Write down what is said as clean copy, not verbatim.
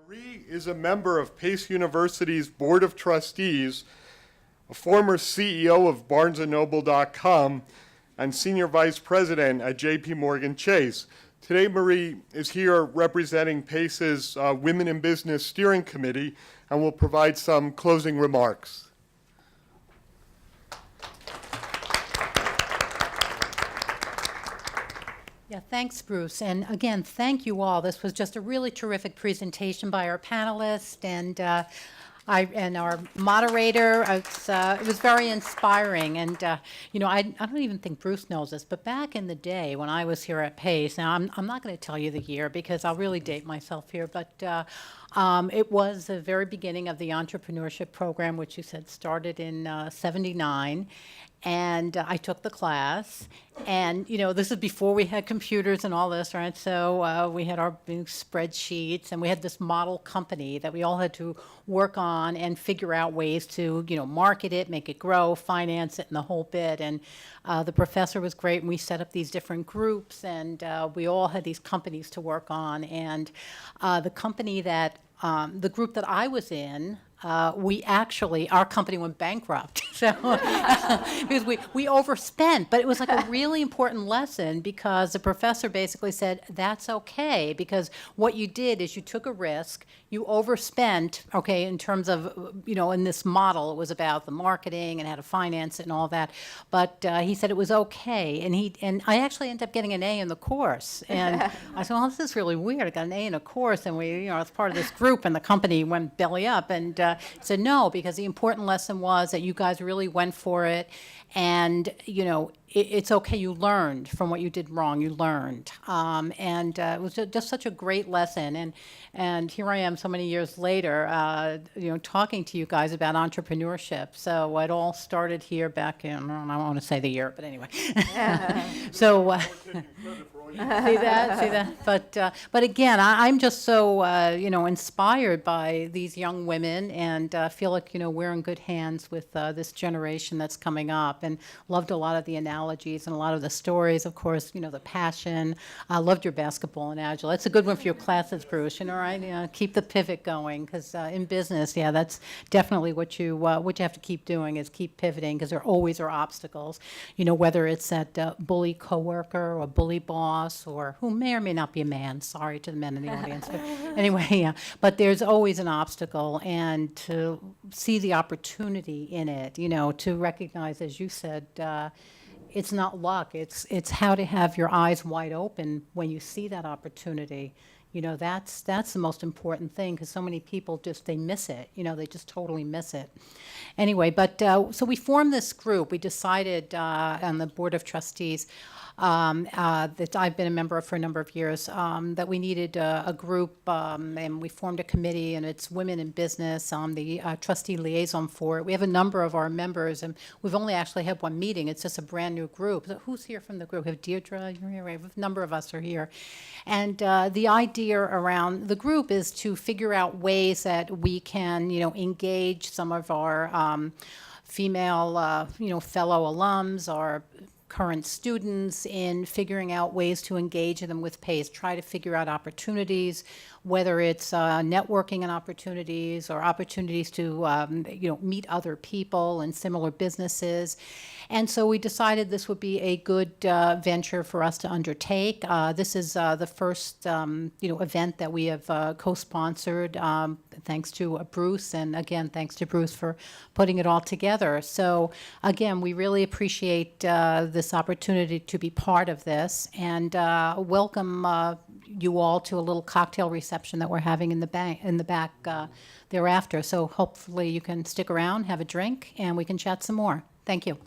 Marie is a member of Pace University's Board of Trustees, a former CEO of BarnesandNoble.com, and Senior Vice President at JP Morgan Chase. Today, Marie is here representing Pace's Women in Business Steering Committee and will provide some closing remarks. Yeah, thanks, Bruce. And again, thank you all. This was just a really terrific presentation by our panelists and our moderator. It was very inspiring. And, I don't even think Bruce knows this, but back in the day when I was here at Pace, now I'm not going to tell you the year because I'll really date myself here, but it was the very beginning of the entrepreneurship program, which you said started in 79. And I took the class, and, this is before we had computers and all this, right? So we had our big spreadsheets, and we had this model company that we all had to work on and figure out ways to, market it, make it grow, finance it, and the whole bit. And the professor was great, and we set up these different groups, and we all had these companies to work on. And the company that, the group that I was in, our company went bankrupt. So, because we overspent, but it was like a really important lesson because the professor basically said, that's okay, because what you did is you took a risk, you overspent, okay, in terms of, in this model, it was about the marketing and how to finance it and all that. But he said it was okay. And I actually ended up getting an A in the course. And I said, well, this is really weird. I got an A in a course, and we, as part of this group, and the company went belly up. And said no, because the important lesson was that you guys really went for it, and it's okay. You learned from what you did wrong. You learned, and it was just such a great lesson. And here I am, so many years later, talking to you guys about entrepreneurship. So it all started here back in, I don't want to say the year, but anyway. So. See that? But again, I'm just so, inspired by these young women, and feel like, we're in good hands with this generation that's coming up, and loved a lot of the analogies and a lot of the stories, of course, the passion. I loved your basketball analogy. That's a good one for your classes, Bruce, right? Keep the pivot going, because in business, that's definitely what you have to keep doing is keep pivoting, because there always are obstacles, whether it's that bully coworker or bully boss, or who may or may not be a man. Sorry to the men in the audience. But anyway, but there's always an obstacle, and to see the opportunity in it, to recognize, as you said, it's not luck. It's how to have your eyes wide open when you see that opportunity. That's the most important thing, because so many people they miss it. They just totally miss it. Anyway, but so we formed this group. We decided on the Board of Trustees that I've been a member of for a number of years, that we needed a group, and we formed a committee, and it's Women in Business. I'm the trustee liaison for it. We have a number of our members, and we've only actually had one meeting. It's just a brand new group. So who's here from the group? We have Deirdre, you're here, right? A number of us are here. And the idea around the group is to figure out ways that we can, engage some of our female, fellow alums, our current students, in figuring out ways to engage them with Pace, try to figure out opportunities, whether it's networking and opportunities, or opportunities to meet other people in similar businesses. And so we decided this would be a good venture for us to undertake. This is the first event that we have co-sponsored, thanks to Bruce, and again, thanks to Bruce for putting it all together. So again, we really appreciate this opportunity to be part of this, and welcome you all to a little cocktail reception that we're having in the back thereafter. So hopefully you can stick around, have a drink, and we can chat some more. Thank you.